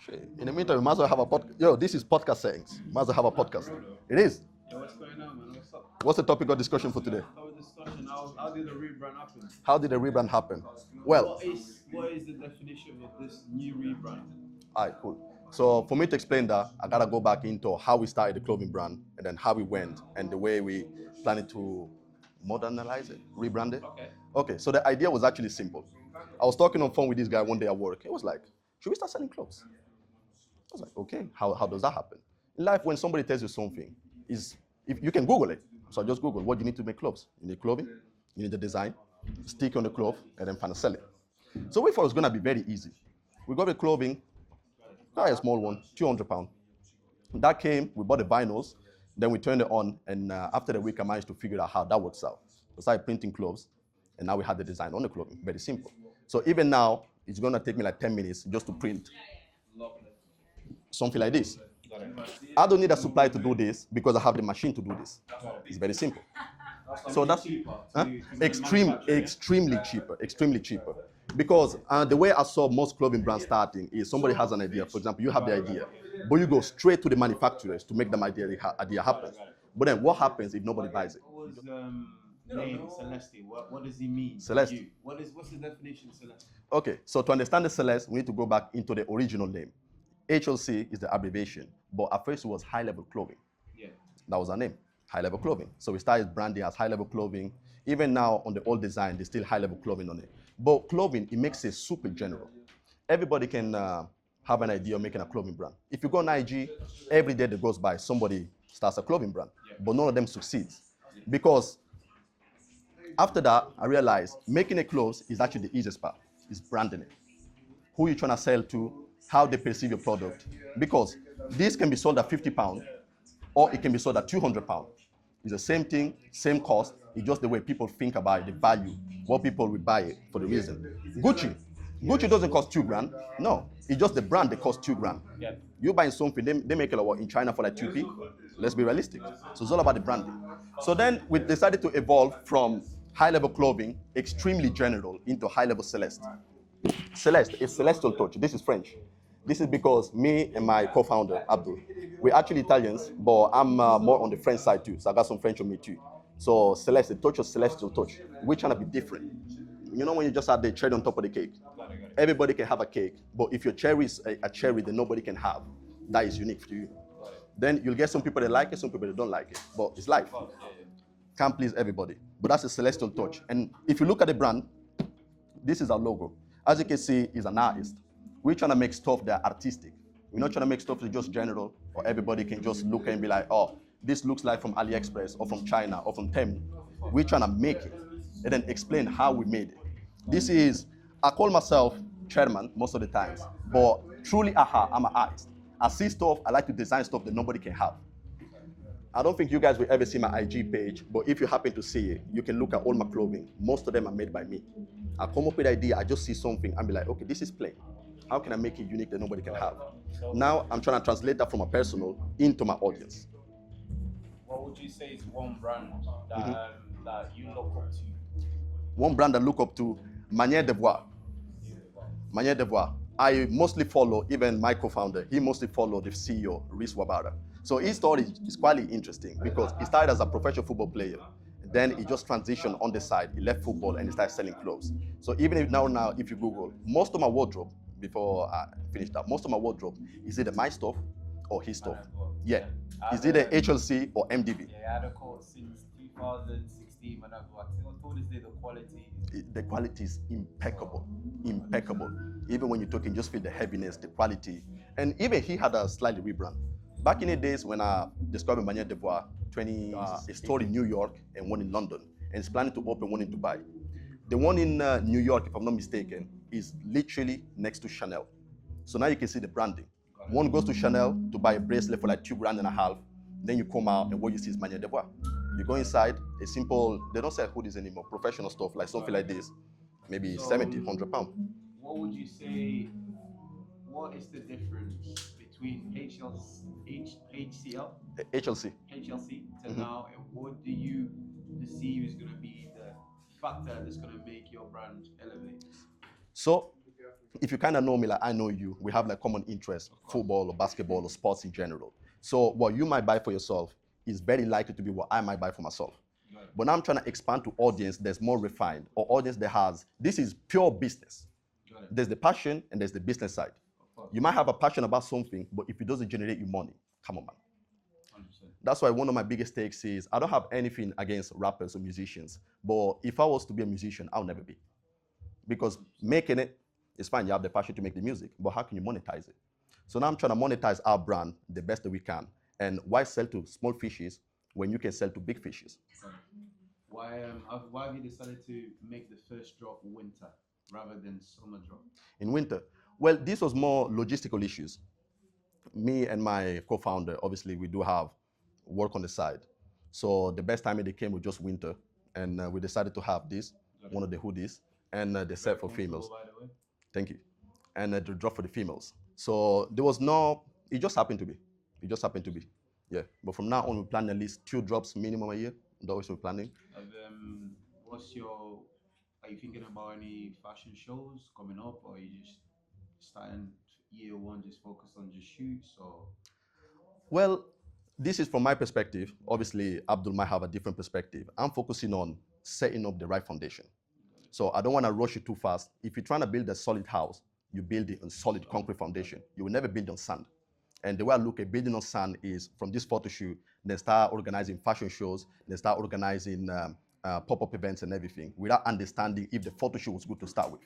Shit. In the meantime, we might as well have a podcast. Yo, this is podcast settings. Might as well have a podcast. It is. Yo, what's going on, man? What's up? What's the topic of discussion for today? Our discussion. How did the rebrand happen? How did the rebrand happen? Well, What is the definition of this new rebrand? all right, cool. So for me to explain that, I gotta go back into how we started the clothing brand and then how we went and the way we planning to modernize it, rebrand it. Okay. Okay, so the idea was actually simple. I was talking on phone with this guy one day at work. He was like, should we start selling clothes? I was like, okay, how does that happen? In life, when somebody tells you something, if you can Google it. So I just Google what you need to make clothes. You need clothing, you need the design, stick on the cloth, and then finally sell it. So we thought it was gonna be very easy. We got the clothing, not a small one, 200 pounds. That came, we bought the vinyls, then we turned it on, and after the week, I managed to figure out how that works out. We started printing clothes, and now we had the design on the clothing. Very simple. So even now, it's gonna take me like 10 minutes just to print something like this. I don't need a supply to do this because I have the machine to do this. It's very simple. So that's extremely cheaper. Because the way I saw most clothing brands starting is somebody has an idea. For example, you have the idea, but you go straight to the manufacturers to make them idea happen. But then what happens if nobody buys it? What was name Céleste? What does he mean? Céleste. To you? What's the definition of Céleste? Okay, so to understand the Céleste, we need to go back into the original name. HLC is the abbreviation, but at first it was high-level clothing. Yeah. That was our name, high-level clothing. So we started branding as high-level clothing. Even now on the old design, there's still high-level clothing on it. But clothing, it makes it super general. Everybody can have an idea of making a clothing brand. If you go on IG, every day that goes by, somebody starts a clothing brand, but none of them succeeds. Because after that, I realized making a clothes is actually the easiest part. It's branding it. Who you trying to sell to, how they perceive your product. Because this can be sold at 50 pounds, or it can be sold at 200 pounds. It's the same thing, same cost. It's just the way people think about it, the value, what people will buy it for the reason. Gucci doesn't cost 2 grand. No, it's just the brand that costs 2 grand. Yeah. You buying something, they make it in China for like 2p. Let's be realistic. So it's all about the branding. So then we decided to evolve from high-level clothing, extremely general, into high-level Céleste. Céleste is celestial touch. This is French. This is because me and my co-founder, Abdul, we're actually Italians, but I'm more on the French side too, so I got some French on me too. So Céleste, the touch of celestial touch. We're trying to be different. You know when you just add the cherry on top of the cake? Everybody can have a cake, but if your cherry is a cherry that nobody can have, that is unique to you. Then you'll get some people that like it, some people that don't like it, but it's life. Can't please everybody, but that's a celestial touch. And if you look at the brand, this is our logo. As you can see, it's an artist. We're trying to make stuff that are artistic. We're not trying to make stuff that's just general, or everybody can just look and be like, oh, this looks like from AliExpress, or from China, or from Temu. We're trying to make it, and then explain how we made it. This is, I call myself chairman most of the times, but truly, I'm an artist. I see stuff, I like to design stuff that nobody can have. I don't think you guys will ever see my IG page, but if you happen to see it, you can look at all my clothing. Most of them are made by me. I come up with an idea, I just see something, and be like, okay, this is plain. How can I make it unique that nobody can have? Now, I'm trying to translate that from a personal into my audience. What would you say is one brand that you look up to? One brand I look up to, Manière de Voir. Manière de Voir. I mostly follow, even my co-founder, he mostly followed the CEO, Reese Wabara. So his story is quite interesting because he started as a professional football player. Then he just transitioned on the side. He left football and he started selling clothes. So even if now, if you Google, most of my wardrobe, before I finish that, most of my wardrobe is either my stuff or his stuff. Yeah. It's either HLC or MDB. Yeah, I had a coat since 2016 when I got to this day, the quality is impeccable. Even when you're talking, just feel the heaviness, the quality. And even he had a slightly rebrand. Back in the days when I discovered Manière de Voir, a store in New York and one in London, and it's planning to open one in Dubai. The one in New York, if I'm not mistaken, is literally next to Chanel. So now you can see the branding. One goes to Chanel to buy a bracelet for like 2.5 grand. Then you come out and what you see is Manière de Voir. You go inside, a simple, they don't sell hoodies anymore, professional stuff, like something like this, maybe 70, 100 pounds. What would you say, what is the difference between HCL to now, and what do you perceive is going to be the factor that's going to make your brand elevate? So if you kind of know me like I know you, we have like common interests, football or basketball or sports in general. So what you might buy for yourself is very likely to be what I might buy for myself. But now I'm trying to expand to audience that's more refined or audience that has, this is pure business. There's the passion and there's the business side. You might have a passion about something, but if it doesn't generate you money, come on, man. 100%. That's why one of my biggest takes is I don't have anything against rappers or musicians, but if I was to be a musician, I'll never be. Because making it is fine, you have the passion to make the music, but how can you monetize it? So now I'm trying to monetize our brand the best that we can. And why sell to small fishes when you can sell to big fishes? Why have you decided to make the first drop winter rather than summer drop? In winter? Well, this was more logistical issues. Me and my co-founder, obviously, we do have work on the side. So the best time it came was just winter. And we decided to have this, one of the hoodies, and the set for females. By the way. Thank you. And the drop for the females. So there was no, it just happened to be. It just happened to be. Yeah. But from now on, we plan at least 2 drops minimum a year. That's what we're planning. Are you thinking about any fashion shows coming up, or are you just starting year one, just focus on just shoots, or? Well, this is from my perspective. Obviously, Abdul might have a different perspective. I'm focusing on setting up the right foundation. So I don't want to rush it too fast. If you're trying to build a solid house, you build it on solid concrete foundation. You will never build on sand. And the way I look at building on sand is from this photo shoot, then start organizing fashion shows, then start organizing pop-up events and everything without understanding if the photo shoot was good to start with.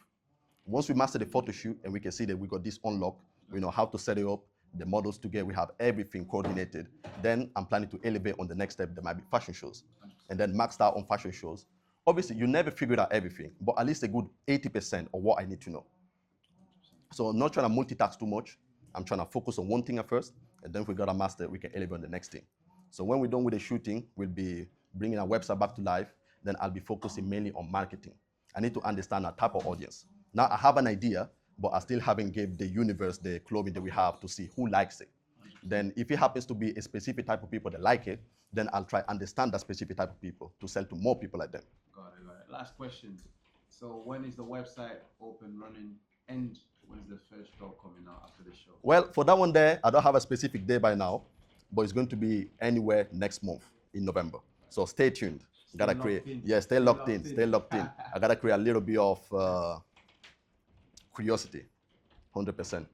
Once we master the photo shoot and we can see that we got this unlocked, we know how to set it up, the models together, we have everything coordinated, then I'm planning to elevate on the next step. There might be fashion shows and then max out on fashion shows. Obviously, you never figured out everything, but at least a good 80% of what I need to know. So I'm not trying to multitask too much. I'm trying to focus on one thing at first, and then if we got a master, we can elevate on the next thing. So when we're done with the shooting, we'll be bringing our website back to life. Then I'll be focusing mainly on marketing. I need to understand our type of audience. Now I have an idea, but I still haven't gave the universe the clothing that we have to see who likes it. Then if it happens to be a specific type of people that like it, then I'll try understand that specific type of people to sell to more people like them. Got it. Last question. So when is the website open, running, and when is the first show coming out after the show? Well, for that one there, I don't have a specific day by now, but it's going to be anywhere next month in November. So stay tuned. Stay locked in. I gotta create a little bit of curiosity, 100%.